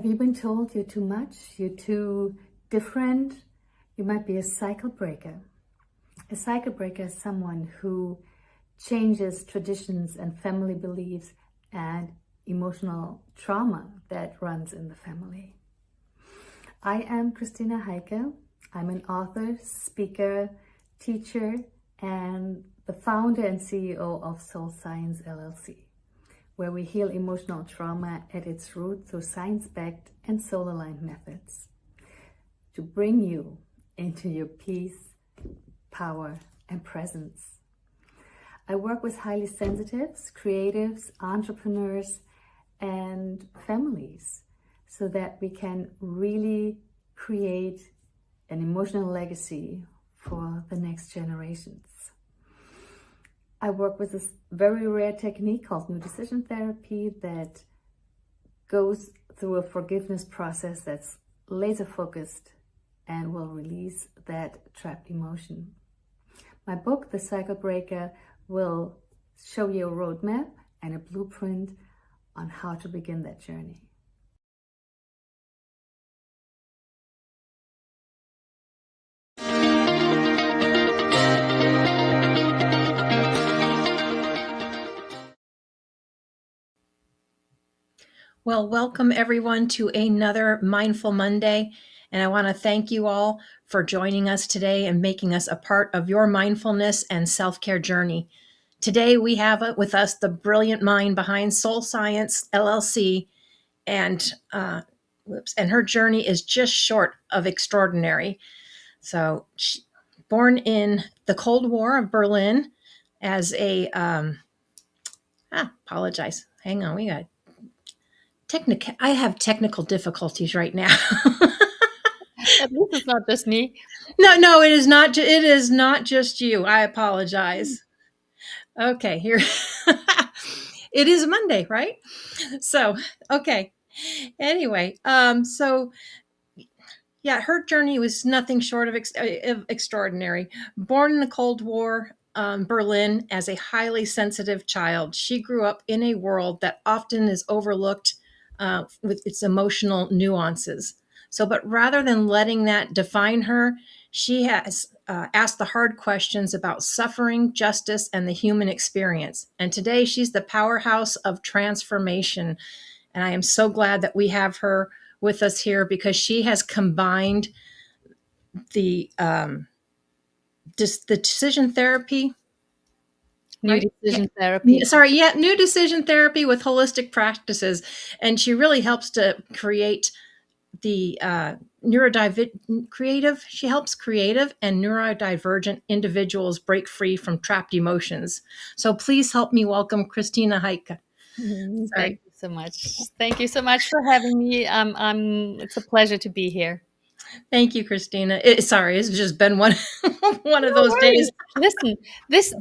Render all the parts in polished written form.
Have you been told you're too much, you're too different? You might be a cycle breaker. A cycle breaker is someone who changes traditions and family beliefs and emotional trauma that runs in the family. I am Christina Heike. I'm an author, speaker, teacher, and the founder and CEO of Soul Science LLC, where we heal emotional trauma at its root through science-backed and soul-aligned methods to bring you into your peace, power, and presence. I work with highly sensitives, creatives, entrepreneurs, and families so that we can really create an emotional legacy for the next generations. I work with this very rare technique called new decision therapy that goes through a forgiveness process that's laser focused and will release that trapped emotion. My book, The Cycle Breaker, will show you a roadmap and a blueprint on how to begin that journey. Well, welcome everyone to another Mindful Monday. And I want to thank you all for joining us today and making us a part of your mindfulness and self-care journey. Today, we have with us the brilliant mind behind Soul Science LLC, and her journey is just short of extraordinary. So, born in the Cold War of Berlin as a, apologize. Hang on, I have technical difficulties right now. At least it's not just me. No, it is not. It is not just you. I apologize. Okay, here. It is Monday, right? So, okay. Anyway, so yeah, her journey was nothing short of extraordinary. Born in the Cold War, Berlin, as a highly sensitive child, she grew up in a world that often is overlooked with its emotional nuances. So, but rather than letting that define her, she has asked the hard questions about suffering, justice, and the human experience. And today she's the powerhouse of transformation. And I am so glad that we have her with us here because she has combined the decision therapy. New decision therapy. New decision therapy with holistic practices. And she really helps to create the she helps creative and neurodivergent individuals break free from trapped emotions. So please help me welcome Christina Heike. Thank you so much. Thank you so much for having me. It's a pleasure to be here. Thank you, Christina. It's just been one of those days. Listen, this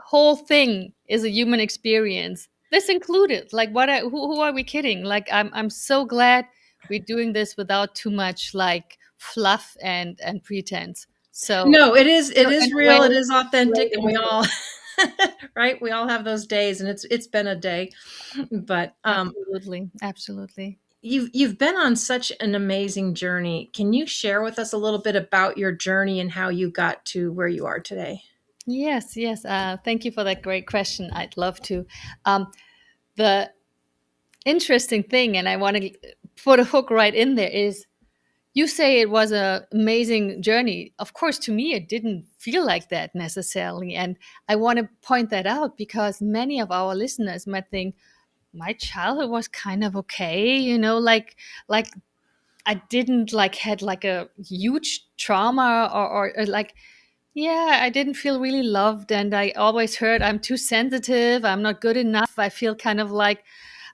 whole thing is a human experience. This included. Like, who are we kidding? Like, I'm so glad we're doing this without too much like fluff and pretense. So no, it is real. It is authentic, and we all right. We all have those days, and it's been a day, but absolutely. You've been on such an amazing journey. Can you share with us a little bit about your journey and how you got to where you are today? Yes. Thank you for that great question. I'd love to. The interesting thing, and I want to put a hook right in there, is you say it was an amazing journey. Of course, to me, it didn't feel like that necessarily. And I want to point that out because many of our listeners might think, my childhood was kind of okay, like I didn't had like a huge trauma or like, yeah, I didn't feel really loved. And I always heard I'm too sensitive. I'm not good enough. I feel kind of like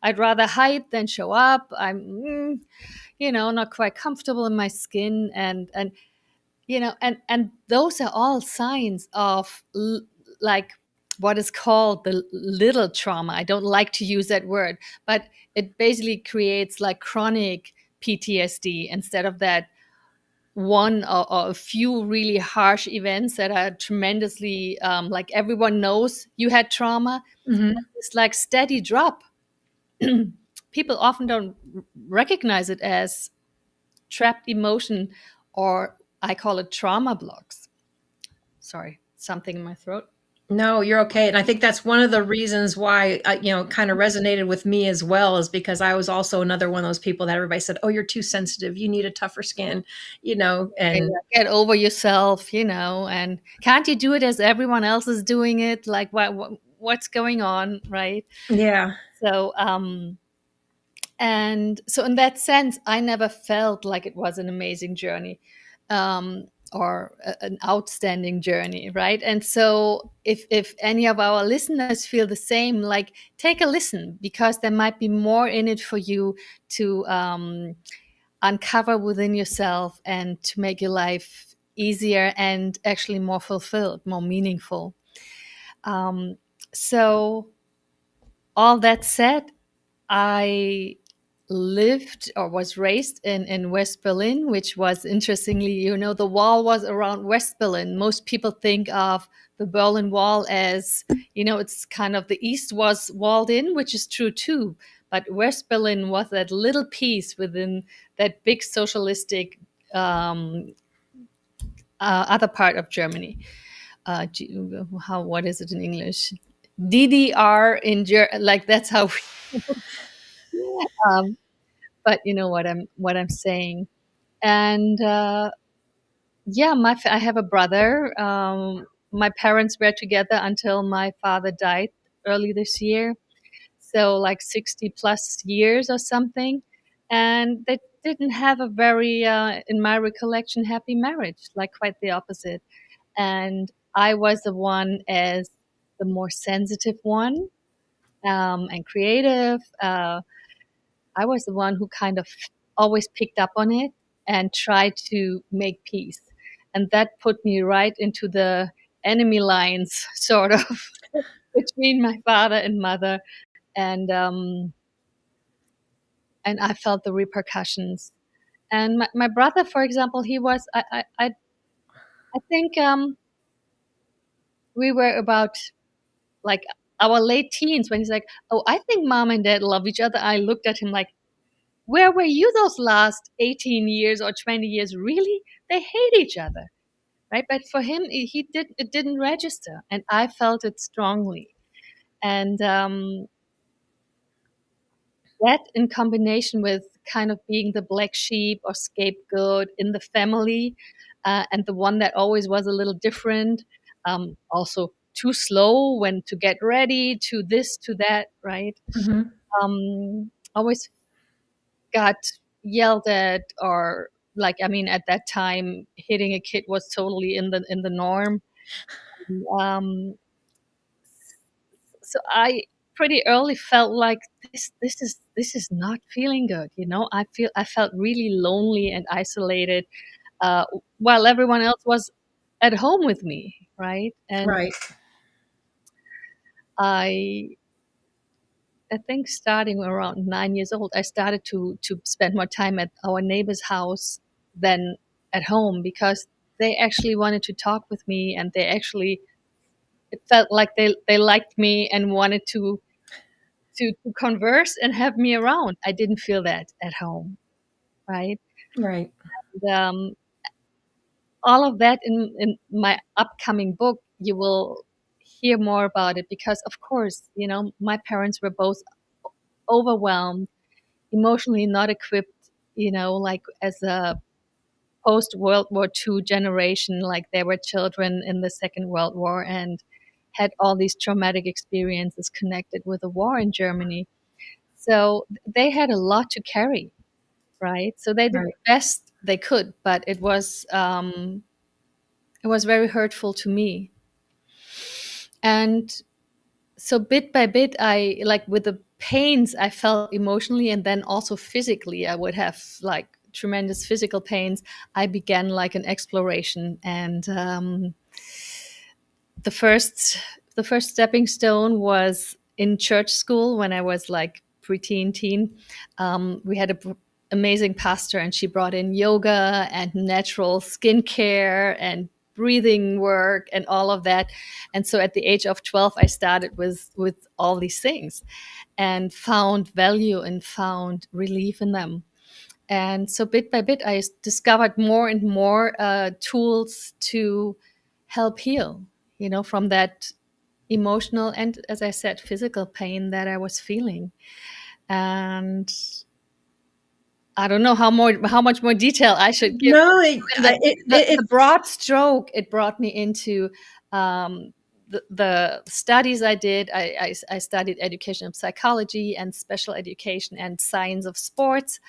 I'd rather hide than show up. I'm, not quite comfortable in my skin. And those are all signs of like what is called the little trauma. I don't like to use that word, but it basically creates like chronic PTSD instead of that one or a few really harsh events that are tremendously like everyone knows you had trauma. Mm-hmm. It's like steady drop. people often don't recognize it as trapped emotion, or I call it trauma blocks. Sorry, something in my throat. No, you're okay. And I think that's one of the reasons why, kind of resonated with me as well, is because I was also another one of those people that everybody said, oh, you're too sensitive. You need a tougher skin, And and get over yourself, and can't you do it as everyone else is doing it? Like, what's going on, right? yeah. So, and so in that sense, I never felt like it was an amazing journey, or an outstanding journey, right? And so if any of our listeners feel the same, like, take a listen, because there might be more in it for you to uncover within yourself, and to make your life easier and actually more fulfilled, more meaningful. So all that said, I lived or was raised in West Berlin, which was, interestingly, the wall was around West Berlin. Most people think of the Berlin Wall as, it's kind of the East was walled in, which is true too. But West Berlin was that little piece within that big socialistic other part of Germany. What is it in English? DDR like, that's how. um, but you know what I'm saying. And yeah, I have a brother. My parents were together until my father died early this year, so like 60 plus years or something. And they didn't have a very, in my recollection, happy marriage, like quite the opposite. And I was the one as the more sensitive one, and creative. I was the one who kind of always picked up on it and tried to make peace. And that put me right into the enemy lines, sort of, between my father and mother. And I felt the repercussions. And my brother, for example, he was, I think, we were about, like, our late teens, when he's like, oh, I think mom and dad love each other. I looked at him like, where were you those last 18 years or 20 years? Really? They hate each other, right? But for him, it didn't register, and I felt it strongly. And that, in combination with kind of being the black sheep or scapegoat in the family, and the one that always was a little different, also too slow when to get ready, to this, to that, right? Mhm. Always got yelled at, or, like, I mean, at that time, hitting a kid was totally in the norm. Um, so I pretty early felt like this is not feeling good. I felt really lonely and isolated, uh, while everyone else was at home with me, right? And Right. I I think starting around 9 years old, I started to spend more time at our neighbor's house than at home, because they actually wanted to talk with me, and it felt like they liked me and wanted to converse and have me around. I didn't feel that at home, right? Right. And, all of that in my upcoming book, you will hear more about it, because, of course, my parents were both overwhelmed, emotionally not equipped, like, as a post World War II generation. Like, they were children in the Second World War and had all these traumatic experiences connected with the war in Germany. So they had a lot to carry, right? So they did Right. the best they could, but it was very hurtful to me. And so bit by bit, I, like, with the pains I felt emotionally, and then also physically, I would have, like, tremendous physical pains. I began, like, an exploration. And the first stepping stone was in church school, when I was, like, preteen, teen. We had a amazing pastor, and she brought in yoga and natural skincare and breathing work and all of that. And so at the age of 12, I started with all these things and found value and found relief in them. And so bit by bit, I discovered more and more tools to help heal, from that emotional and, as I said, physical pain that I was feeling. And I don't know how much more detail I should give. No, The broad stroke, it brought me into the studies I did. I studied education of psychology and special education and science of sports.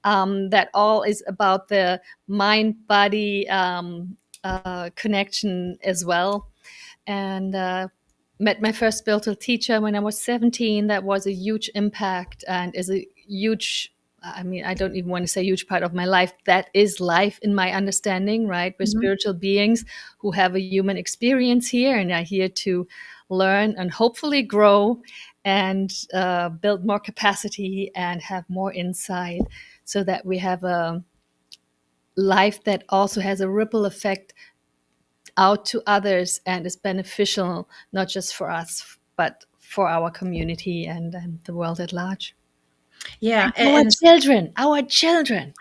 That all is about the mind-body connection as well. And met my first spiritual teacher when I was 17. That was a huge impact and is a huge, I don't even want to say huge part of my life. That is life in my understanding, right? We're spiritual beings who have a human experience here and are here to learn and hopefully grow and build more capacity and have more insight so that we have a life that also has a ripple effect out to others and is beneficial, not just for us, but for our community and the world at large. Yeah. Our children.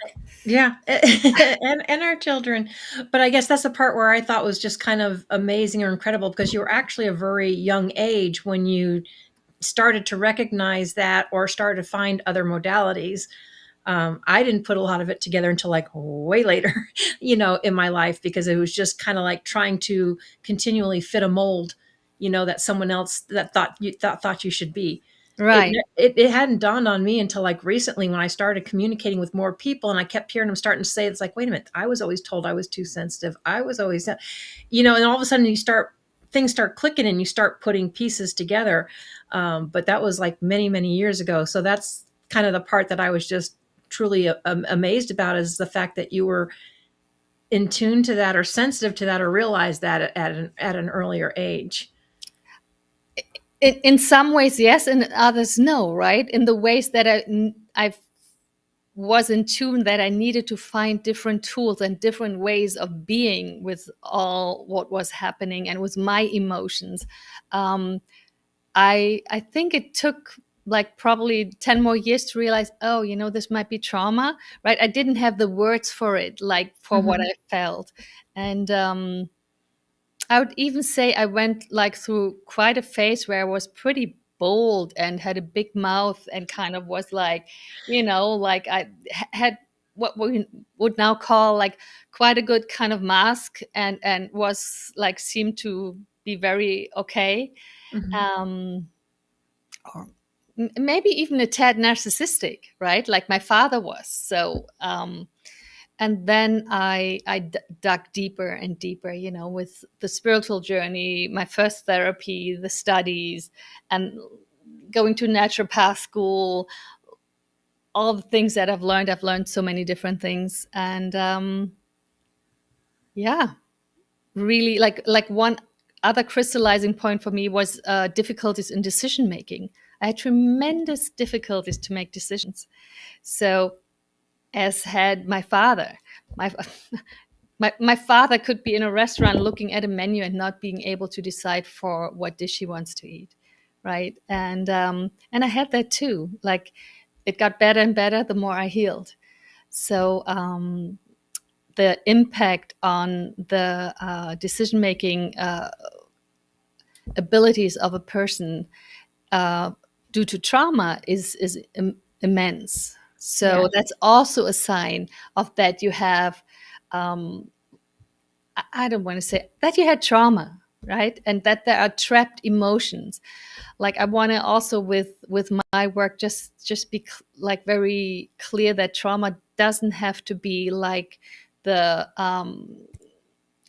Yeah. and our children. But I guess that's the part where I thought was just kind of amazing or incredible, because you were actually a very young age when you started to recognize that or started to find other modalities. I didn't put a lot of it together until like way later, in my life, because it was just kind of like trying to continually fit a mold, that someone else that thought you should be. Right. It hadn't dawned on me until like recently when I started communicating with more people and I kept hearing them starting to say, it's like, wait a minute, I was always told I was too sensitive. I was always, and all of a sudden things start clicking and you start putting pieces together. But that was like many, many years ago. So that's kind of the part that I was just truly amazed about, is the fact that you were in tune to that or sensitive to that or realized that at an earlier age. In some ways, yes, and in others, no, right? In the ways that I was in tune, that I needed to find different tools and different ways of being with all what was happening and with my emotions. I think it took like probably 10 more years to realize, this might be trauma, right? I didn't have the words for it, like for what I felt. And I would even say I went like through quite a phase where I was pretty bold and had a big mouth and kind of was like, like I had what we would now call like quite a good kind of mask and was like seemed to be very okay. Or maybe even a tad narcissistic, right? Like my father was. So, and then I dug deeper and deeper, with the spiritual journey, my first therapy, the studies, and going to naturopath school, all the things that I've learned so many different things. And really like one other crystallizing point for me was difficulties in decision making. I had tremendous difficulties to make decisions. So, as had my father, my father could be in a restaurant looking at a menu and not being able to decide for what dish he wants to eat, right? And I had that too. Like, it got better and better the more I healed. So the impact on the decision-making abilities of a person due to trauma is immense. So that's also a sign of that you have, I don't want to say that you had trauma, right? And that there are trapped emotions. Like I want to also with my work just be like very clear that trauma doesn't have to be like the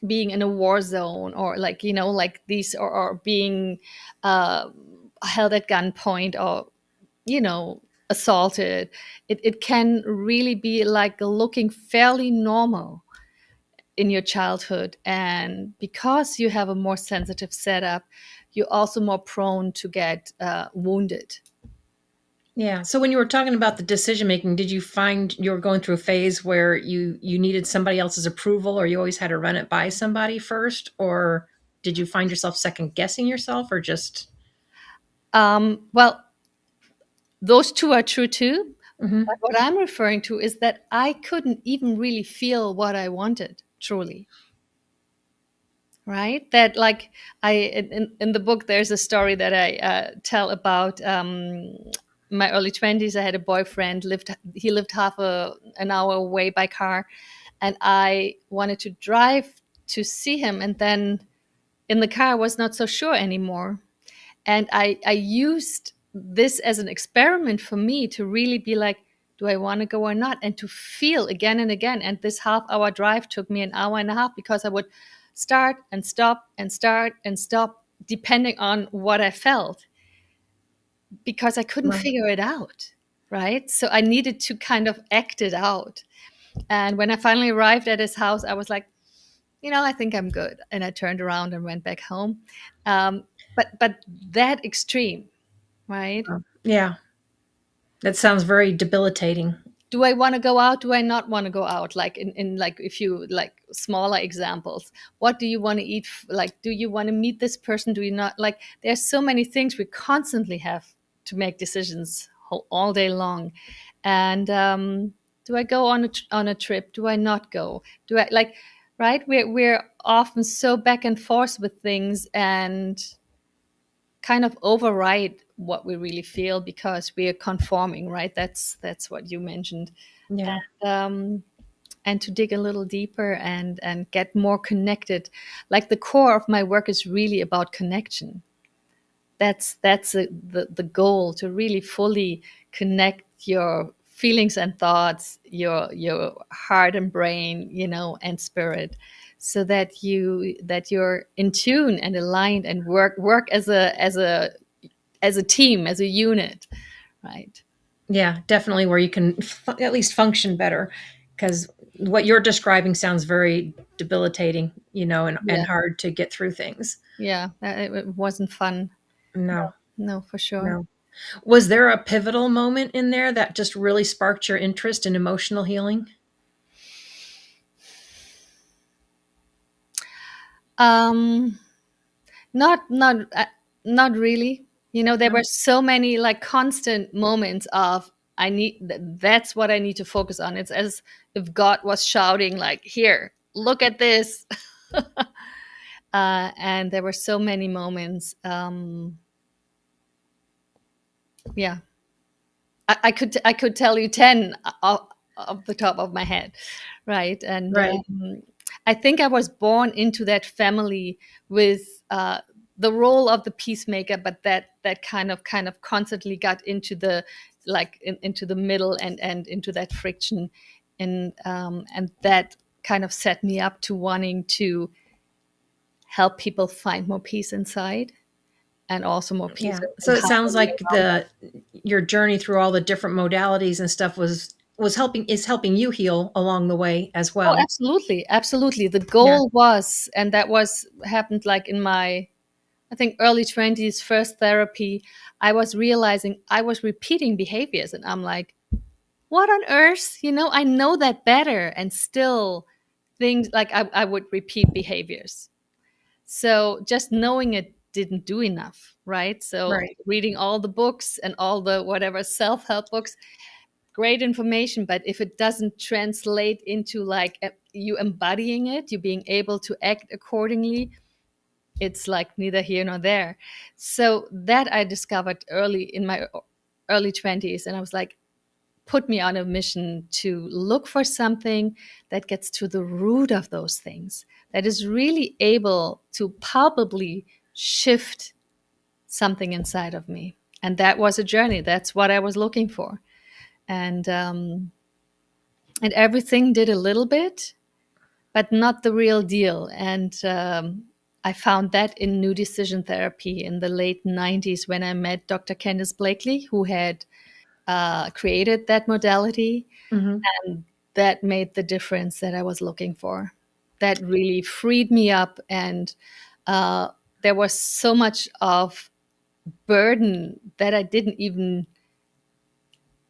being in a war zone or like like these or being held at gunpoint or assaulted. It can really be like looking fairly normal in your childhood, and because you have a more sensitive setup, you're also more prone to get wounded. Yeah. So when you were talking about the decision making, did you find you were going through a phase where you needed somebody else's approval, or you always had to run it by somebody first, or did you find yourself second guessing yourself, or just? Well, those two are true too. Mhm. But what I'm referring to is that I couldn't even really feel what I wanted truly. Right? That like in the book, there's a story that I tell about my early 20s. I had a boyfriend, he lived an hour away by car, and I wanted to drive to see him. And then in the car, I was not so sure anymore. And I used this as an experiment for me to really be like, do I want to go or not? And to feel again and again. And this half-hour drive took me an hour and a half, because I would start and stop and start and stop, depending on what I felt, because I couldn't Right. figure it out. Right. So I needed to kind of act it out. And when I finally arrived at his house, I was like, I think I'm good. And I turned around and went back home. Um, but that extreme, right? Yeah. That sounds very debilitating. Do I want to go out? Do I not want to go out? Like in like, if you like smaller examples, what do you want to eat? Like, do you want to meet this person? Do you not? Like, there's so many things we constantly have to make decisions all day long. And do I go on a trip? Do I not go? Do I like, right? We're often so back and forth with things, and kind of override what we really feel because we are conforming, right? That's what you mentioned. Yeah. And to dig a little deeper and get more connected. Like, the core of my work is really about connection. That's the goal, to really fully connect your feelings and thoughts, your heart and brain, and spirit, so that you're in tune and aligned and work as a team, as a unit, right? Yeah, definitely, where you can at least function better, because what you're describing sounds very debilitating, and Yeah, hard to get through things. yeah. It wasn't fun. No, No, no, for sure. no. Was there a pivotal moment in there that just really sparked your interest in emotional healing? Um, not really. There No? were so many like constant moments of, that's what I need to focus on. It's as if God was shouting, like, here, look at this. And there were so many moments. Yeah, I could tell you 10 off the top of my head, right? And Right. I think I was born into that family with the role of the peacemaker, but that kind of constantly got into the into the middle and into that friction, and that kind of set me up to wanting to help people find more peace inside, and also more peace Yeah. So and it sounds harmony like around the your journey through all the different modalities and stuff was helping you heal along the way as Oh, well. absolutely, absolutely. The Yeah. goal was, and that was happened like in my, I think, early 20s, first therapy. I was realizing I was repeating behaviors, and I'm like, what on earth? I know that better, and still things like I would repeat behaviors. So just knowing it didn't do enough, right? So Right. reading all the books and all the whatever self-help books, great information, but if it doesn't translate into like you embodying it, you being able to act accordingly, it's like neither here nor there. So that I discovered early in my early 20s, and I was like, put me on a mission to look for something that gets to the root of those things, that is really able to palpably shift something inside of me. And that was a journey. That's what I was looking for. And everything did a little bit, but not the real deal. And I found that in new decision therapy in the late 90s, when I met Dr. Candice Blakely, who had created that modality. Hmm. And that made the difference that I was looking for. That really freed me up. And uh, there was so much of burden that I didn't even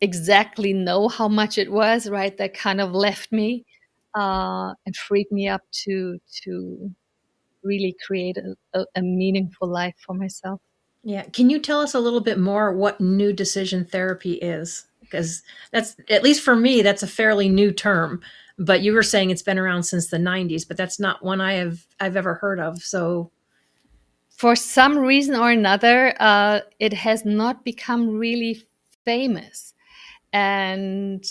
exactly know how much it was, right? That kind of left me and freed me up to really create a meaningful life for myself. Yeah. Can you tell us a little bit more what new decision therapy is? Because that's, at least for me, that's a fairly new term. But you were saying it's been around since the 90s, but that's not one I've ever heard of. So For some reason or another, it has not become really famous. And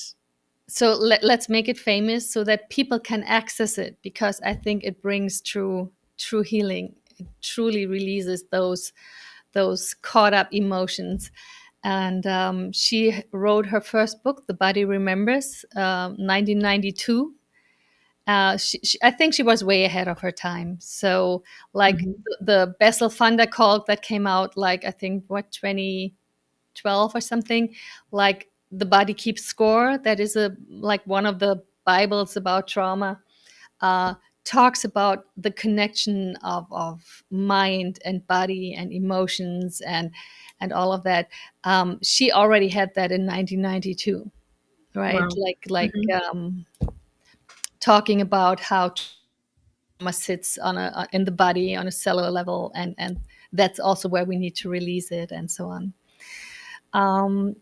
so let's make it famous so that people can access it, because I think it brings true healing. It truly releases those caught up emotions. And she wrote her first book, The Body Remembers, 1992. I think she was way ahead of her time. So, like Mhm. the Bessel van der Kolk that came out, like I think what 2012 or something, like The Body Keeps Score. That is a like one of the Bibles about trauma. Uh, talks about the connection of mind and body and emotions and all of that. She already had that in 1992, right? Wow. Like Mhm. talking about how trauma sits on in the body on a cellular level, and that's also where we need to release it, and so on. Um,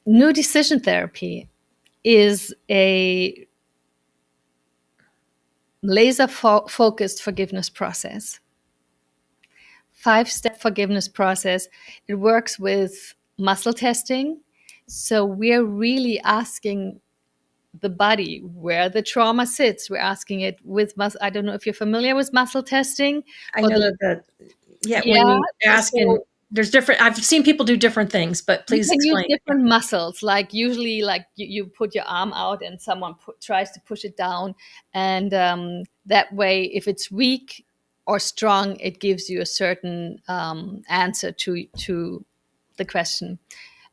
New decision therapy is a laser focused forgiveness process, 5-step forgiveness process. It works with muscle testing. So we're really asking the body where the trauma sits. We're asking it with muscle. I don't know if you're familiar with muscle testing I for know the, that yeah, when yeah. you ask and So there's different, I've seen people do different things, but you please can use explain. different muscles. Like usually, like you put your arm out and someone tries to push it down, and that way, if it's weak or strong, it gives you a certain answer to the question.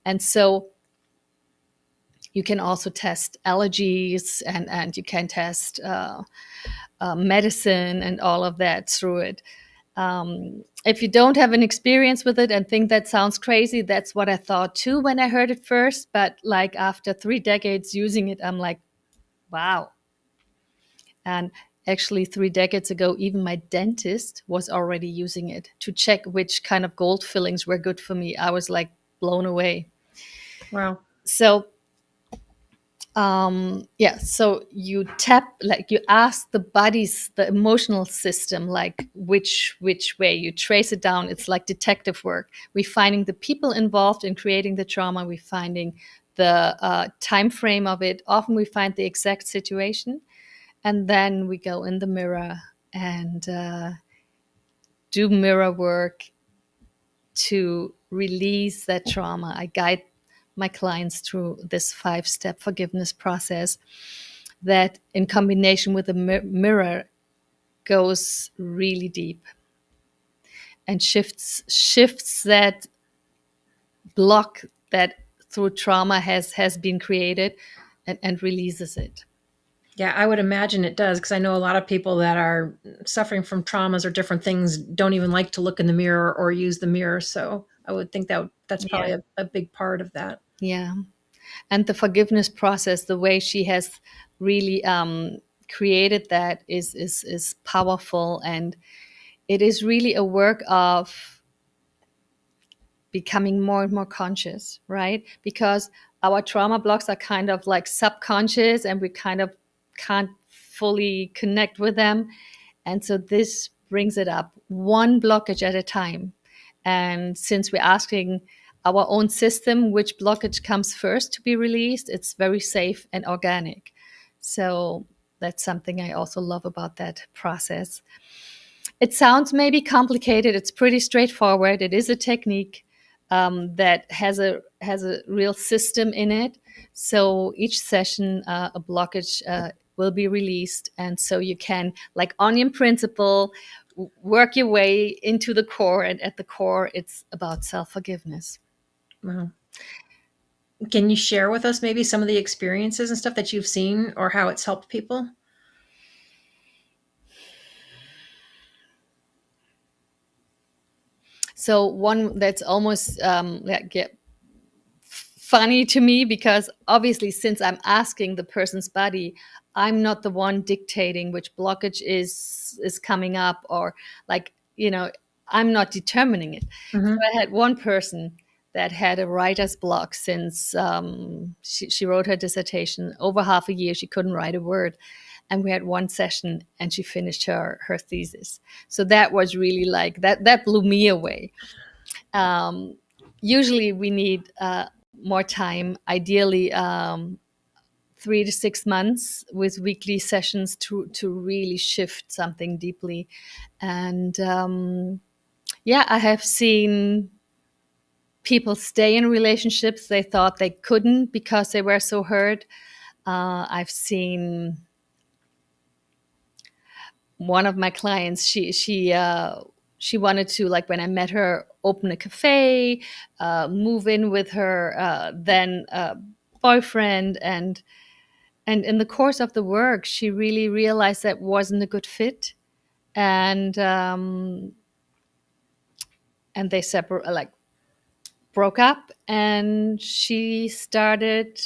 And so you can also test allergies, and you can test medicine and all of that through it. If you don't have an experience with it and think that sounds crazy, that's what I thought too when I heard it first. But like after 3 decades using it, I'm like, wow. And actually, 3 decades ago, even my dentist was already using it to check which kind of gold fillings were good for me. I was like blown away. Wow. So yeah, so you tap, like you ask the body's, the emotional system, like which way you trace it down. It's like detective work. We're finding the people involved in creating the trauma. We're finding the time frame of it. Often we find the exact situation, and then we go in the mirror and do mirror work to release that trauma. I guide my clients through this 5-step forgiveness process that, in combination with a mirror, goes really deep and shifts that block that through trauma has been created, and releases it. Yeah, I would imagine it does, because I know a lot of people that are suffering from traumas or different things don't even like to look in the mirror or use the mirror. So I would think that that's Yeah, probably a big part of that. yeah. And the forgiveness process, the way she has really created that, is powerful, and it is really a work of becoming more and more conscious, right? Because our trauma blocks are kind of like subconscious, and we kind of can't fully connect with them. And so this brings it up one blockage at a time. And since we're asking our own system which blockage comes first to be released, it's very safe and organic. So that's something I also love about that process. It sounds maybe complicated. It's pretty straightforward. It is a technique that has a real system in it. So each session, a blockage will be released, and so you can, like onion principle, work your way into the core. And at the core, it's about self forgiveness. Wow. Can you share with us maybe some of the experiences and stuff that you've seen or how it's helped people? So one that's almost like, yeah, funny to me because obviously, since I'm asking the person's body, I'm not the one dictating which blockage is coming up, or like, I'm not determining it. So Mm-hmm. I had one person that had a writer's block since she wrote her dissertation over half a year. She couldn't write a word. And we had one session and she finished her thesis. So that was really like that blew me away. Um, Usually we need more time, ideally 3 to 6 months with weekly sessions to really shift something deeply. And yeah, I have seen people stay in relationships they thought they couldn't because they were so hurt. I've seen one of my clients, she wanted to, like, when I met her, open a cafe, move in with her then boyfriend, and in the course of the work she really realized that wasn't a good fit. And they broke up, and she started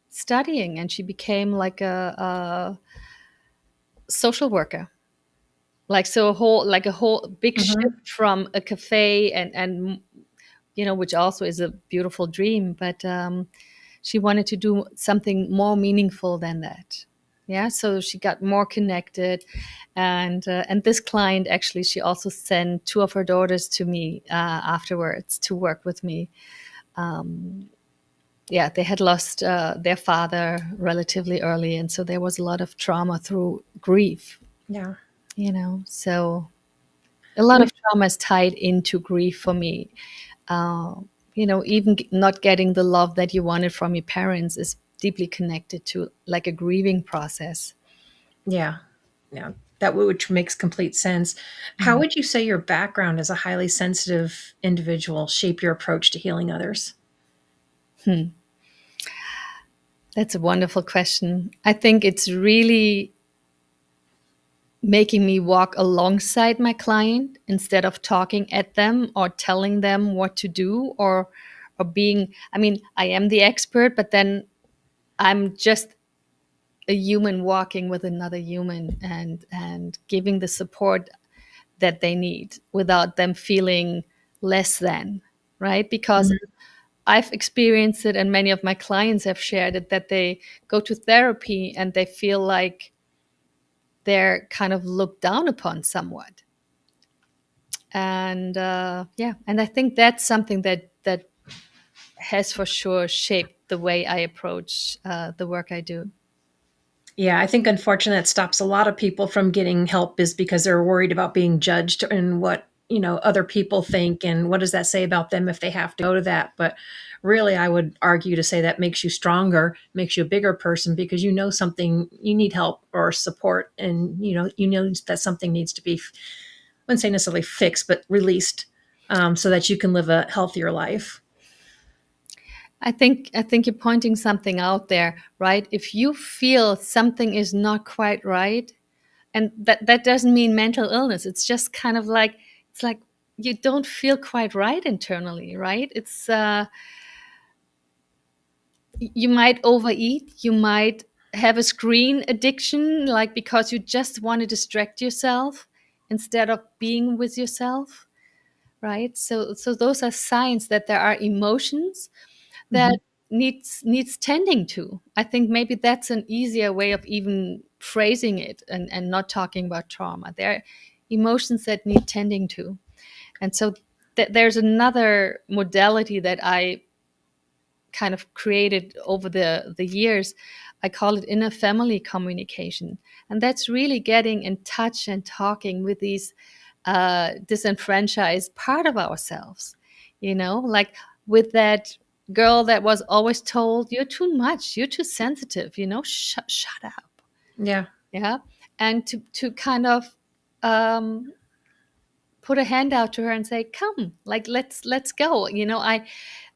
studying, and she became like a social worker. A whole big Mm-hmm. shift from a cafe, and which also is a beautiful dream, but she wanted to do something more meaningful than that. Yeah, so she got more connected, and this client, actually, she also sent two of her daughters to me afterwards to work with me. Yeah, they had lost their father relatively early, and so there was a lot of trauma through grief. Yeah. So a lot of trauma is tied into grief for me. uh, Even not getting the love that you wanted from your parents is deeply connected to like a grieving process. Yeah. Yeah. That which makes complete sense. How Mhm. would you say your background as a highly sensitive individual shape your approach to healing others? That's a wonderful question. I think it's really making me walk alongside my client instead of talking at them or telling them what to do, or being, I mean, I am the expert, but then I'm just a human walking with another human, and giving the support that they need without them feeling less than, right? Because Mhm. I've experienced it, and many of my clients have shared it, that they go to therapy and they feel like they're kind of looked down upon somewhat. And yeah, and I think that's something that has for sure shaped the way I approach the work I do. Yeah, I think unfortunately that stops a lot of people from getting help is because they're worried about being judged and what, other people think and what does that say about them if they have to go to that. But really, I would argue to say that makes you stronger, makes you a bigger person because you know something, you need help or support, and you know that something needs to be, I wouldn't say necessarily fixed, but released, so that you can live a healthier life. I think you're pointing something out there, right? If you feel something is not quite right, and that doesn't mean mental illness. It's just kind of like, it's like you don't feel quite right internally, right? It's you might overeat, you might have a screen addiction, like because you just want to distract yourself instead of being with yourself, right? So those are signs that there are emotions Mhm. that needs tending to. I think maybe that's an easier way of even phrasing it, and not talking about trauma. There are emotions that need tending to. And so there's another modality that I kind of created over the years. I call it inner family communication. And that's really getting in touch and talking with these disenfranchised part of ourselves, like with that girl that was always told, you're too much, you're too sensitive, shut up. Yeah. Yeah. And to kind of um, put a hand out to her and say, come, like, let's go.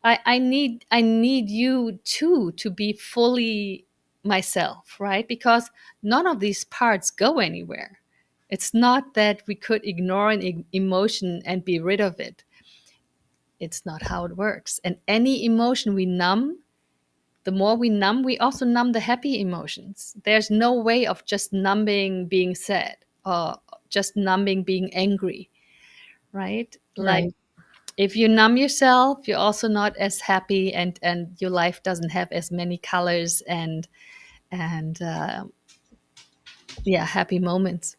I need you too to be fully myself, right? Because none of these parts go anywhere. It's not that we could ignore an emotion and be rid of it. It's not how it works. And any emotion we numb the more we numb, we also numb the happy emotions. There's no way of just numbing being sad or just numbing being angry, right? Like Right. if you numb yourself, you're also not as happy, and your life doesn't have as many colors and yeah, happy moments.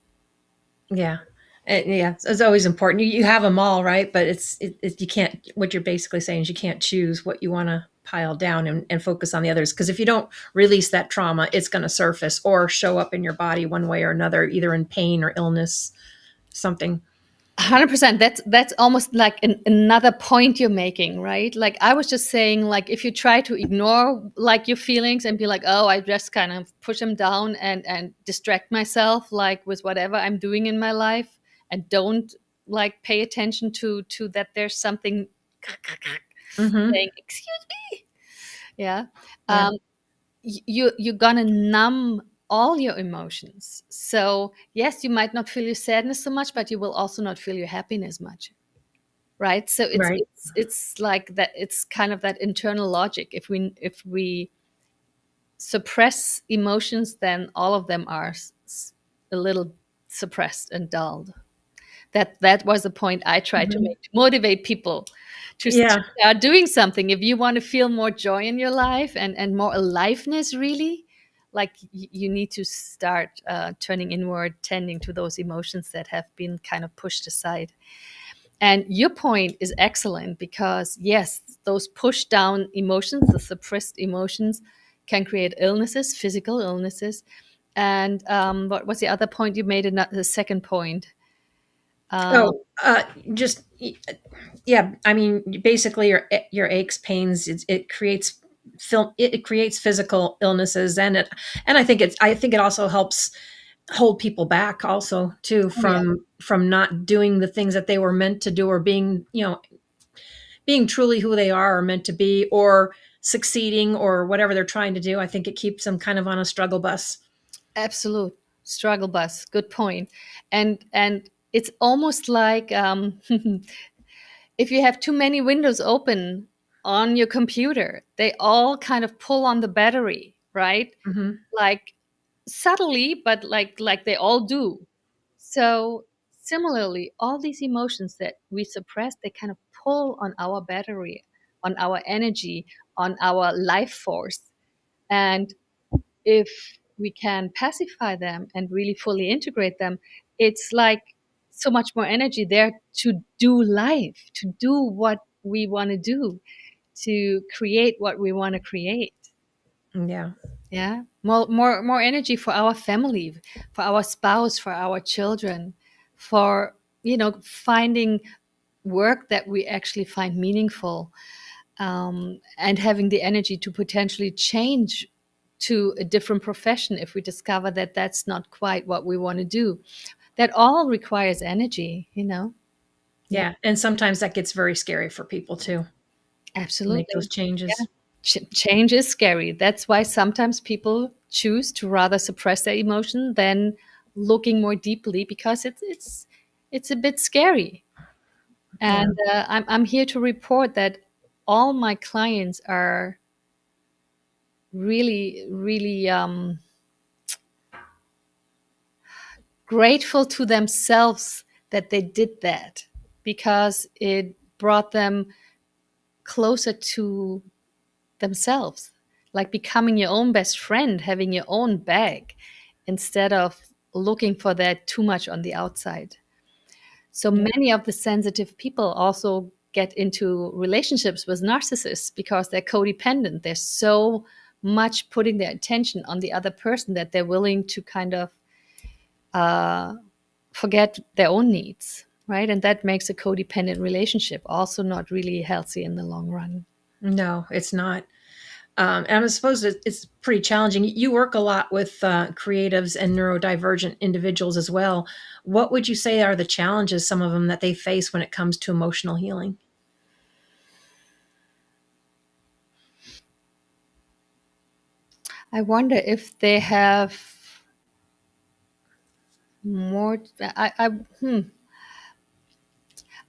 Yeah. Yeah, it's always important. You have them all, right? But you can't. What you're basically saying is you can't choose what you want to pile down and focus on the others. Because if you don't release that trauma, it's going to surface or show up in your body one way or another, either in pain or illness, something. 100%. That's almost like another point you're making, right? Like I was just saying, like if you try to ignore like your feelings and be like, oh, I just kind of push them down and distract myself like with whatever I'm doing in my life, and don't like pay attention to that there's something Mm-hmm. saying, excuse me. Yeah. Yeah. You're gonna numb all your emotions. So yes, you might not feel your sadness so much, but you will also not feel your happiness much, right? So it's Right. it's it's like that. It's kind of that internal logic. If we suppress emotions, then all of them are a little suppressed and dulled. That was the point I tried to Mm-hmm. make, to motivate people to Yeah. start doing something. If you want to feel more joy in your life and more aliveness, really, like you need to start turning inward, tending to those emotions that have been kind of pushed aside. And your point is excellent, because yes, those pushed down emotions, the suppressed emotions, can create illnesses, physical illnesses. And what was the other point you made? The second point. Um, Oh, just yeah. I mean, basically, your aches, pains. It creates it creates physical illnesses, and I think it also helps hold people back also too oh yeah. from not doing the things that they were meant to do, or being being truly who they are or meant to be, or succeeding or whatever they're trying to do. I think it keeps them kind of on a struggle bus. Absolute struggle bus. Good point. And it's almost like if you have too many windows open on your computer, they all kind of pull on the battery, right? Hmm. Like subtly, but like they all do. So similarly, all these emotions that we suppress, they kind of pull on our battery, on our energy, on our life force. And if we can pacify them and really fully integrate them, it's like so much more energy there to do life, to do what we want to do, to create what we want to create. Yeah. Yeah, more energy for our family, for our spouse, for our children, for finding work that we actually find meaningful, and having the energy to potentially change to a different profession if we discover that that's not quite what we want to do. That all requires energy. Yeah, Yeah. And sometimes that gets very scary for people too, to make those absolutely. Yeah. changes. Change is scary. That's why sometimes people choose to rather suppress their emotion than looking more deeply, because it's a bit scary. Yeah. And I'm here to report that all my clients are really, really grateful to themselves that they did that, because it brought them closer to themselves, like becoming your own best friend, having your own bag, instead of looking for that too much on the outside. So Yeah. many of the sensitive people also get into relationships with narcissists because they're codependent. They're so much putting their attention on the other person that they're willing to kind of uh, forget their own needs, right? And that makes a codependent relationship also not really healthy in the long run. No, it's not. And I suppose it's pretty challenging. You work a lot with creatives and neurodivergent individuals as well. What would you say are the challenges, some of them, that they face when it comes to emotional healing? I wonder if they have more.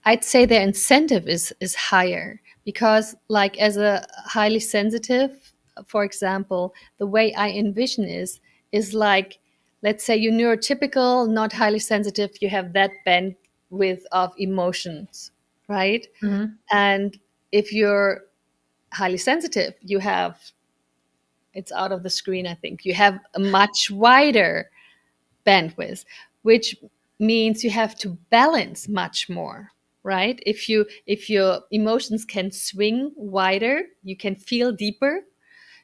I'd say their incentive is higher, because, like, as a highly sensitive, for example, the way I envision is like, let's say you're neurotypical, not highly sensitive, you have that bandwidth of emotions, right? Mhm. And if you're highly sensitive, you have, it's out of the screen, I think, you have a much wider bandwidth, which means you have to balance much more, right? If your emotions can swing wider, you can feel deeper,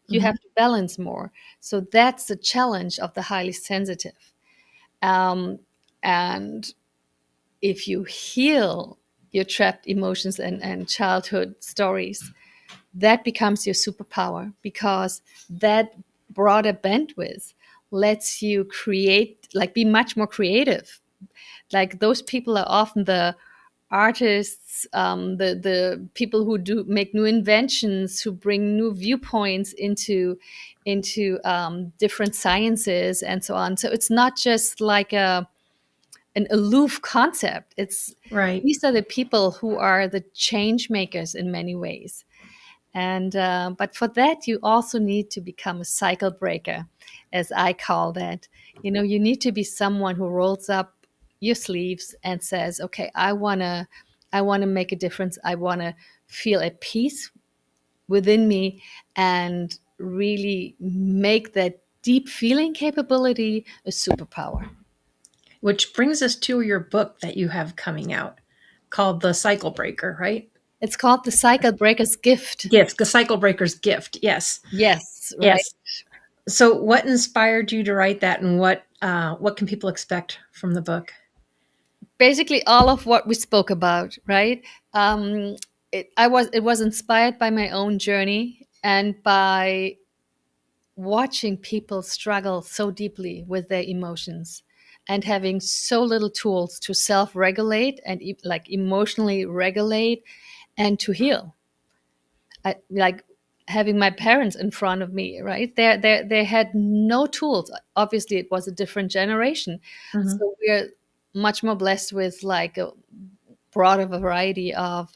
you have Mhm. to balance more. So that's the challenge of the highly sensitive. And if you heal your trapped emotions and childhood stories, that becomes your superpower, because that broader bandwidth lets you create, like be much more creative. Like those people are often the artists, the people who do make new inventions, who bring new viewpoints into different sciences and so on. So it's not just like an aloof concept. It's, Right. these are the people who are the change makers in many ways. And but for that, you also need to become a cycle breaker, as I call that. You know, you need to be someone who rolls up your sleeves and says, okay, I wanna make a difference. I wanna feel at peace within me and really make that deep feeling capability a superpower. Which brings us to your book that you have coming out called The Cycle Breaker, right? It's called The Cycle Breaker's Gift. Gift, The Cycle Breaker's Gift. Yes. Yes, right. Yes. So what inspired you to write that, and what can people expect from the book? Basically all of what we spoke about, right? It was inspired by my own journey and by watching people struggle so deeply with their emotions and having so little tools to self-regulate and like emotionally regulate and to heal. Like having my parents in front of me, right? They had no tools. Obviously, it was a different generation, Mhm. so we're much more blessed with like a broader variety of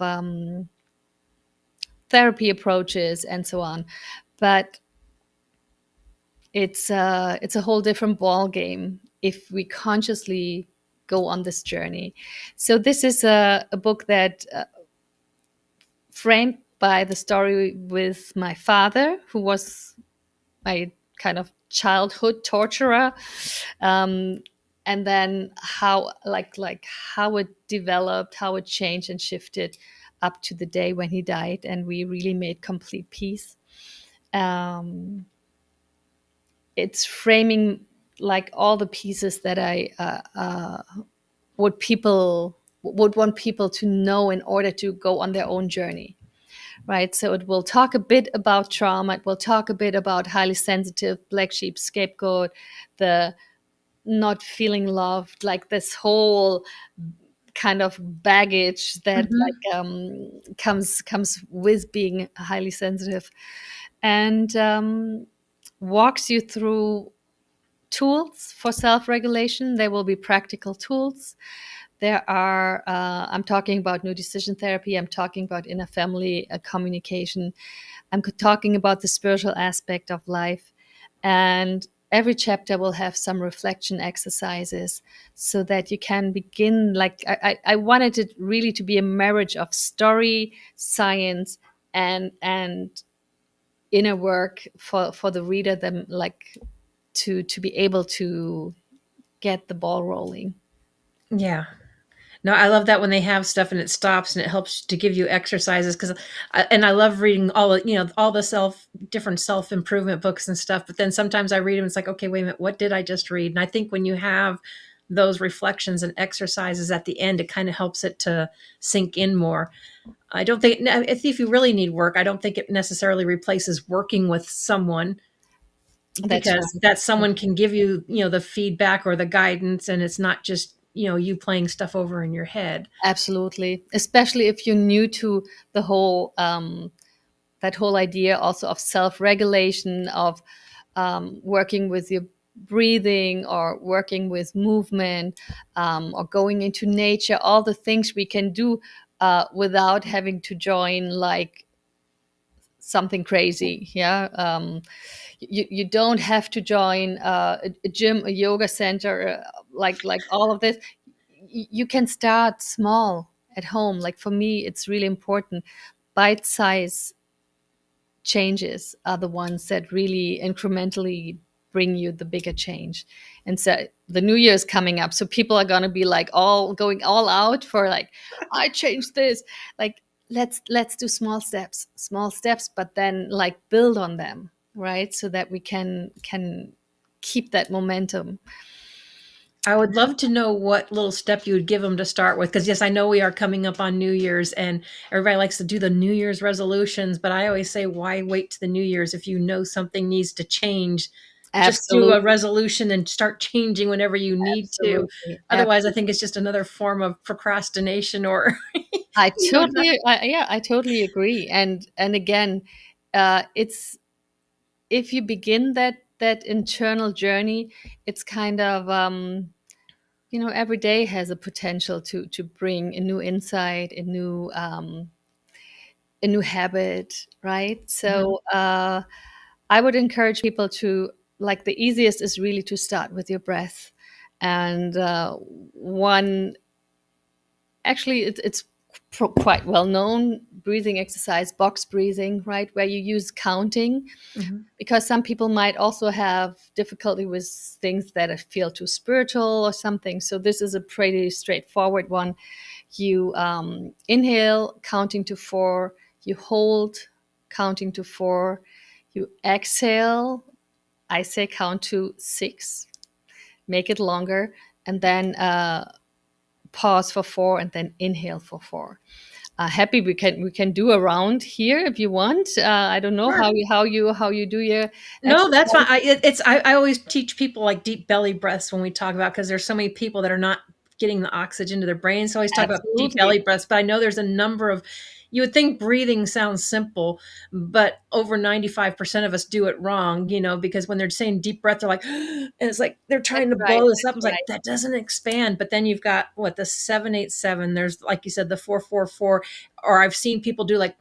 therapy approaches and so on. But it's a whole different ball game if we consciously go on this journey. So this is a book that framed by the story with my father, who was my kind of childhood torturer, um, and then how like how it developed, how it changed and shifted up to the day when he died, and we really made complete peace. Um, it's framing like all the pieces that I would want people to know in order to go on their own journey, right? So it will talk a bit about trauma. It will talk a bit about highly sensitive, black sheep, scapegoat, the not feeling loved, like this whole kind of baggage that Mhm. like comes with being highly sensitive, and walks you through tools for self-regulation. There will be practical tools. There are, I'm talking about new decision therapy. I'm talking about inner family communication. I'm talking about the spiritual aspect of life. And every chapter will have some reflection exercises so that you can begin. Like, I wanted it really to be a marriage of story, science, and inner work for the reader, them like to be able to get the ball rolling. Yeah. No, I love that when they have stuff and it stops and it helps to give you exercises, because and I love reading all the different self improvement books and stuff. But then sometimes I read them, it's like, okay, wait a minute, what did I just read? And I think when you have those reflections and exercises at the end, it kind of helps it to sink in more. I don't think if you really need work, I don't think it necessarily replaces working with someone, That's because that someone can give you, the feedback or the guidance, and it's not just, you playing stuff over in your head. absolutely, especially if you're new to the whole that whole idea also of self-regulation, of working with your breathing or working with movement, or going into nature, all the things we can do without having to join like something crazy. Yeah. You don't have to join a gym, a yoga center, like all of this. You can start small at home. Like for me, it's really important. Bite size changes are the ones that really incrementally bring you the bigger change. And so the new year is coming up, so people are going to be like all going all out for like, I changed this. Like, let's do small steps, but then like build on them, right? So that we can keep that momentum. I would love to know what little step you would give them to start with. Because, yes, I know we are coming up on New Year's and everybody likes to do the New Year's resolutions. But I always say, why wait to the New Year's if you know something needs to change? Just do a Absolutely. resolution and start changing whenever you need to. Absolutely. Otherwise, I think it's just another form of procrastination or, I not. totally, yeah, I totally agree. And again, it's if you begin that internal journey, it's kind of every day has a potential to bring a new insight, a new habit, right? Mhm. So I would encourage people to, like, the easiest is really to start with your breath, and one actually it's quite well known breathing exercise, box breathing, right, where you use counting, Mhm. because some people might also have difficulty with things that feel too spiritual or something. So this is a pretty straightforward one. You inhale, counting to 4, you hold, counting to 4, you exhale, I say count to 6, make it longer, and then pause for 4, and then inhale for 4. Happy we can do a round here if you want. I don't know Sure. how you do your No, that's fine. exercise. I always teach people like deep belly breaths when we talk about, because there's so many people that are not getting the oxygen to their brain. So I always talk about deep Absolutely. belly breaths, but I know there's a number of, you would think breathing sounds simple, but over 95% of us do it wrong, because when they're saying deep breath, they're like, and it's like they're trying That's to right. blow this up. That's It's like, right. that doesn't expand. But then you've got what, the 787, there's, like you said, the 444, or I've seen people do like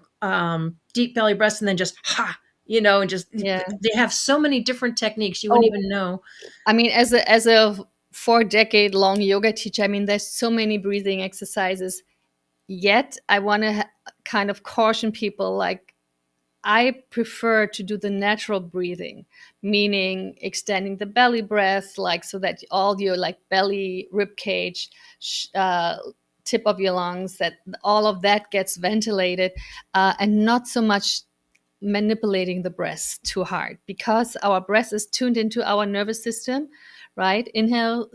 deep belly breaths and then just and just, Yeah. they have so many different techniques you wouldn't Oh, even know. I mean, as a 4-decade-long yoga teacher, I mean, there's so many breathing exercises. Yet, I want to kind of caution people, like, I prefer to do the natural breathing, meaning extending the belly breath, like so that all your like belly, rib cage, tip of your lungs, that all of that gets ventilated, and not so much manipulating the breath too hard, because our breath is tuned into our nervous system, right? Inhale,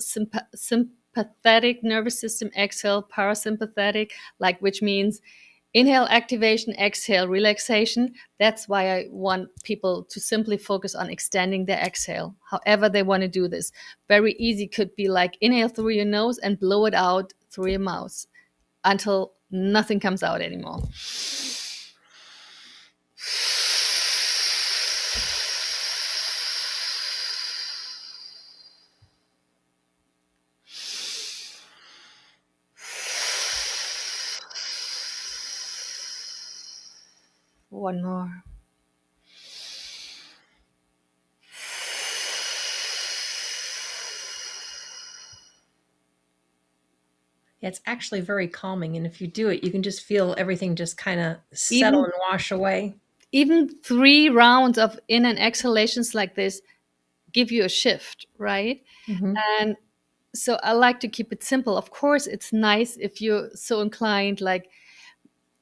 sympathetic nervous system, exhale, parasympathetic, like, which means inhale activation, exhale relaxation. That's why I want people to simply focus on extending their exhale, however they want to do this. Very easy, could be like inhale through your nose and blow it out through your mouth until nothing comes out anymore. One more. Yeah, it's actually very calming. And if you do it, you can just feel everything just kind of settle Even and wash away. even 3 rounds of in and exhalations like this give you a shift, right? Hmm. And so I like to keep it simple. Of course, it's nice if you're so inclined, like,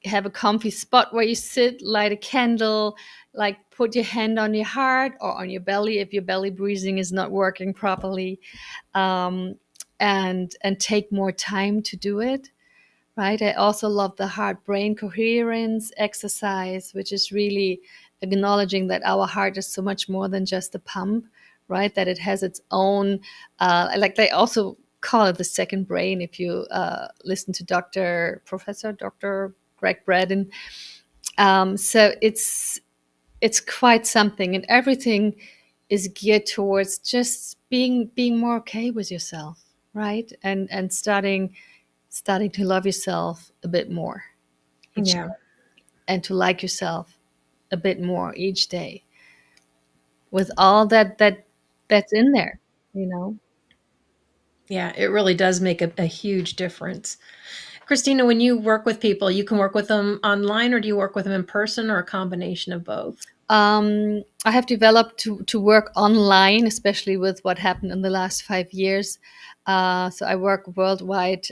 have a comfy spot where you sit, light a candle, like put your hand on your heart or on your belly if your belly breathing is not working properly, um, and take more time to do it. Right. I also love the heart brain coherence exercise, which is really acknowledging that our heart is so much more than just a pump, right? That it has its own, like they also call it the second brain. If you listen to Professor Dr. Greg Braden. So it's quite something, and everything is geared towards just being more okay with yourself, right? And starting to love yourself a bit more each Yeah. day, and to like yourself a bit more each day with all that's in there, you know. Yeah, it really does make a huge difference. Christina, when you work with people, you can work with them online, or do you work with them in person, or a combination of both? I have developed to work online, especially with what happened in the last 5 years. So I work worldwide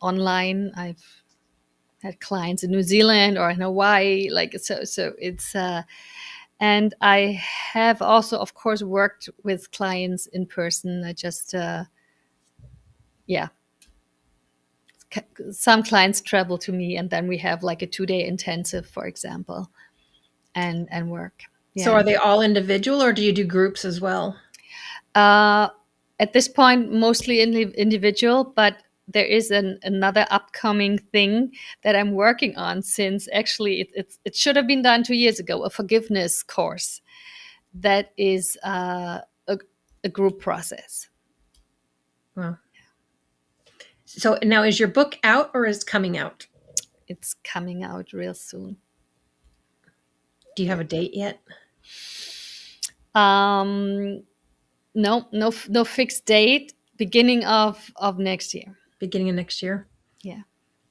online. I've had clients in New Zealand or in Hawaii, like so. So it's and I have also, of course, worked with clients in person. I just yeah, some clients travel to me, and then we have like a 2-day intensive, for example, and work. So Yeah. are they all individual, or do you do groups as well? Uh, at this point, mostly individual, but there is another upcoming thing that I'm working on, since actually it should have been done 2 years ago, a forgiveness course that is a group process. Well, so now is your book out or is it coming out? It's coming out real soon. Do you have a date yet? No fixed date. Beginning of next year. Beginning of next year? Yeah.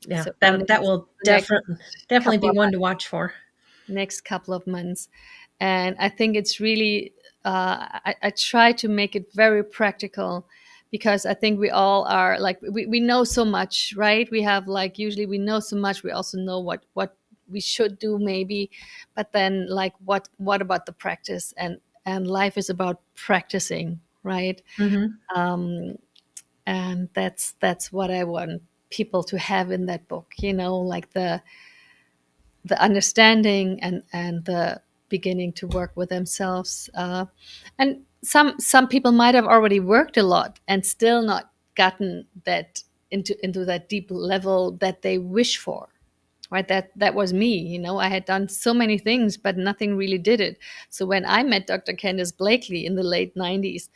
Yeah, So that will definitely be couple of one to watch for. next couple of months. And I think it's really, I try to make it very practical, because I think we all are like, we know so much, right? We have like, usually we know so much. We also know what we should do maybe, but then like, what about the practice? And life is about practicing, right? Mm-hmm. And that's what I want people to have in that book, like the understanding and the beginning to work with themselves. And some people might have already worked a lot and still not gotten that into that deep level that they wish for. Right, that was me. I had done so many things, but nothing really did it. So when I met Dr. Candice Blakely in the late 90s,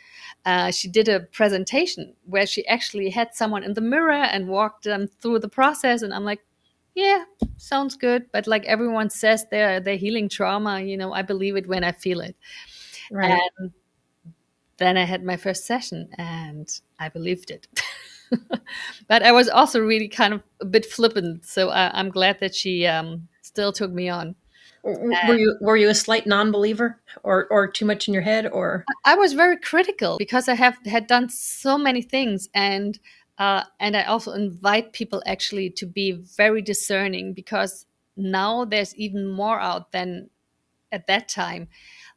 she did a presentation where she actually had someone in the mirror and walked them through the process, and I'm like, yeah, sounds good, but like everyone says they're healing trauma, I believe it when I feel it. Right. And then I had my first session and I believed it. But I was also really kind of a bit flippant, so I'm glad that she still took me on. Were you a slight non-believer, or too much in your head, or? I was very critical because I had done so many things, and I also invite people actually to be very discerning, because now there's even more out than at that time.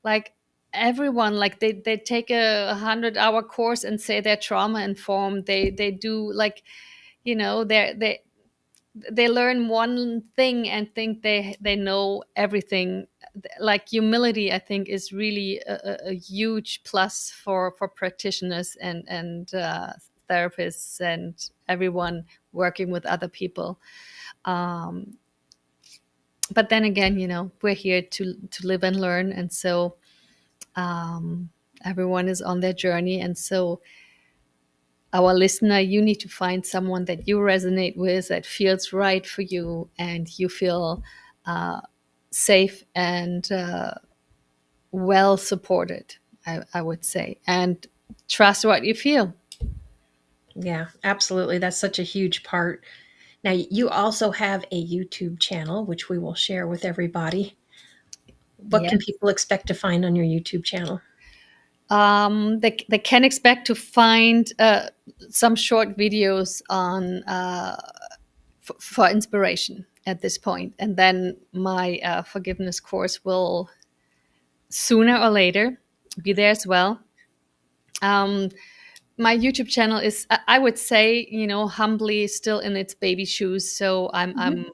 Like everyone, like they take a 100-hour course and say they're trauma informed. They do like, they learn one thing and think they know everything. Like humility, I think, is really a huge plus for practitioners and therapists and everyone working with other people. But then again, we're here to live and learn, and so everyone is on their journey. And so our listener, you need to find someone that you resonate with, that feels right for you, and you feel safe and well supported, I would say, and trust what you feel. Yeah, absolutely. That's such a huge part. Now, you also have a YouTube channel, which we will share with everybody. What Yeah. can people expect to find on your YouTube channel? They can expect to find some short videos on for inspiration at this point, and then my forgiveness course will sooner or later be there as well. My YouTube channel is, I would say, humbly still in its baby shoes. So I'm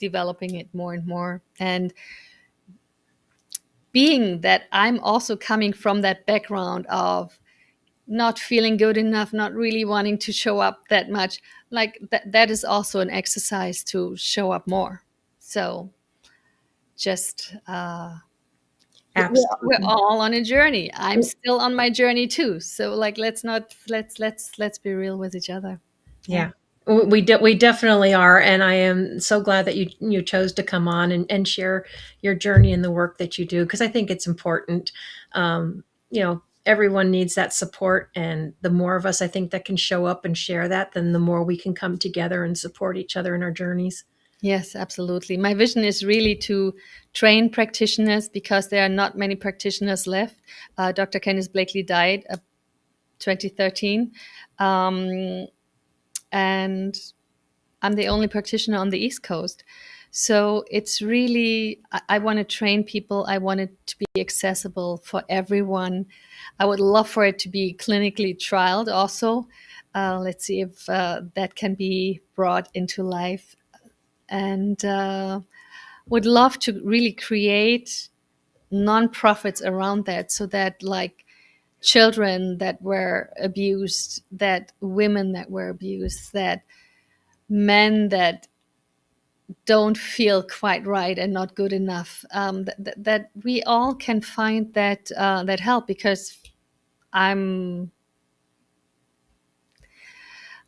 developing it more and more. And being that I'm also coming from that background of not feeling good enough, not really wanting to show up that much, like that is also an exercise to show up more. So just we're Absolutely. all on a journey. I'm still on my journey too. So like let's be real with each other. Yeah. We definitely are, and I am so glad that you chose to come on and share your journey and the work that you do, because I think it's important. Everyone needs that support, and the more of us I think that can show up and share that, then the more we can come together and support each other in our journeys. Yes, absolutely. My vision is really to train practitioners, because there are not many practitioners left. Dr. Kenneth Blakely died 2013. And I'm the only practitioner on the East Coast. So it's really, I want to train people. I want it to be accessible for everyone. I would love for it to be clinically trialed also. Let's see if that can be brought into life. And would love to really create nonprofits around that, so that like children that were abused, that women that were abused, that men that don't feel quite right and not good enough, that we all can find that help, because I'm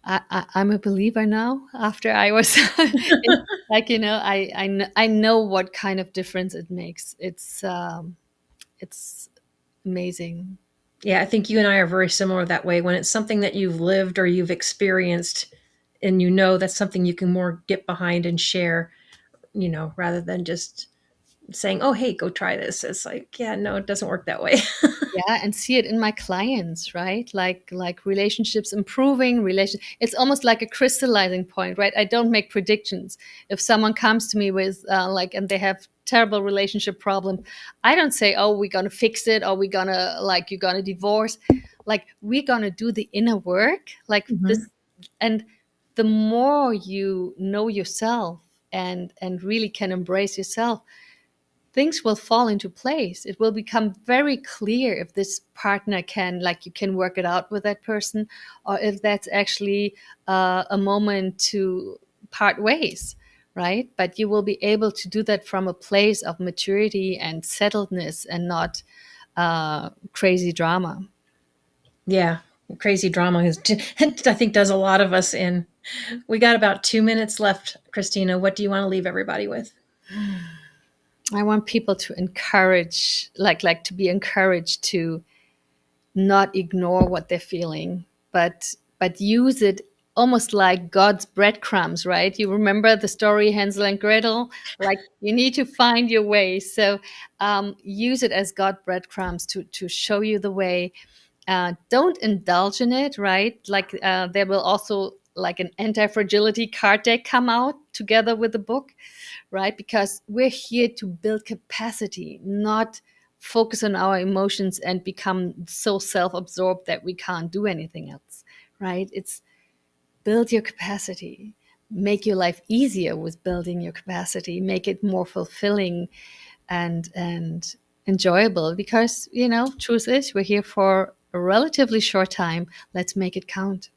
I'm a believer now. After I was like, I know what kind of difference it makes. It's amazing. Yeah, I think you and I are very similar that way. When it's something that you've lived or you've experienced, and that's something you can more get behind and share, rather than just saying, "Oh, hey, go try this." It's like, yeah, no, it doesn't work that way. Yeah, and see it in my clients, right? Like relationships improving, it's almost like a crystallizing point, right? I don't make predictions. If someone comes to me with and they have terrible relationship problem, I don't say, oh, we're gonna fix it, or you're gonna divorce. Like, we're gonna do the inner work, like Mhm. this. And the more you know yourself and really can embrace yourself, things will fall into place. It will become very clear if this partner you can work it out with that person, or if that's actually a moment to part ways, right? But you will be able to do that from a place of maturity and settledness, and not crazy drama. Yeah, crazy drama is, I think, does a lot of us in. We got about 2 minutes left, Christina. What do you want to leave everybody with? I want people to encourage, to be encouraged to not ignore what they're feeling, but use it almost like God's breadcrumbs, right? You remember the story Hansel and Gretel? Like, you need to find your way. So use it as God breadcrumbs to show you the way. Don't indulge in it, right? There will also like an anti-fragility card deck come out together with the book, right? Because we're here to build capacity, not focus on our emotions and become so self-absorbed that we can't do anything else, right? It's build your capacity, make your life easier with building your capacity, make it more fulfilling and enjoyable, because truth is, we're here for a relatively short time. Let's make it count.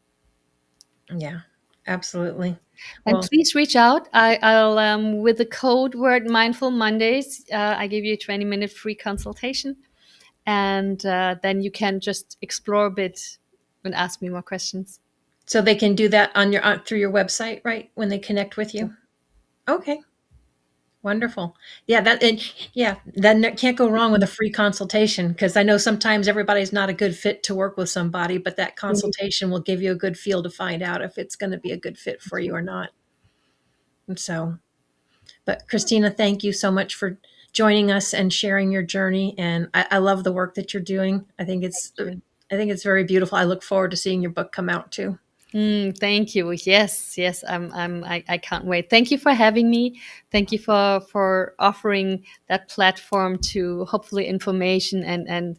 Yeah, absolutely. And Well, please reach out. I'll with the code word Mindful Mondays, I give you a 20-minute free consultation, and then you can just explore a bit and ask me more questions. so they can do that on through your website, right? When they connect with you. Okay. Wonderful. Yeah, then it can't go wrong with a free consultation, because I know sometimes everybody's not a good fit to work with somebody, but that consultation will give you a good feel to find out if it's going to be a good fit for you or not. And so, but Christina, thank you so much for joining us and sharing your journey. And I love the work that you're doing. I think it's very beautiful. I look forward to seeing your book come out too. Thank you. Yes. I can't wait. Thank you for having me. Thank you for offering that platform to hopefully information and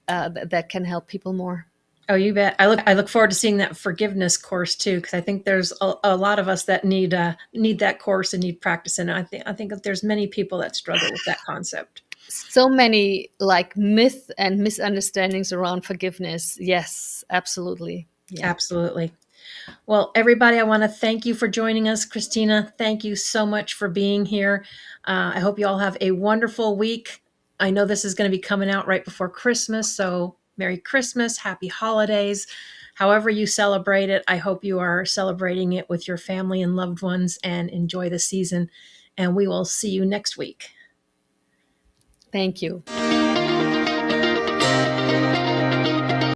that can help people more. Oh, you bet. I look forward to seeing that forgiveness course too, because I think there's a lot of us that need that course and need practice in it. I think that there's many people that struggle with that concept. So many like myths and misunderstandings around forgiveness. Yes, absolutely. Yeah. Absolutely. Well, everybody, I want to thank you for joining us. Christina, thank you so much for being here. I hope you all have a wonderful week. I know this is going to be coming out right before Christmas, so Merry Christmas, Happy Holidays. However you celebrate it, I hope you are celebrating it with your family and loved ones, and enjoy the season. And we will see you next week. Thank you.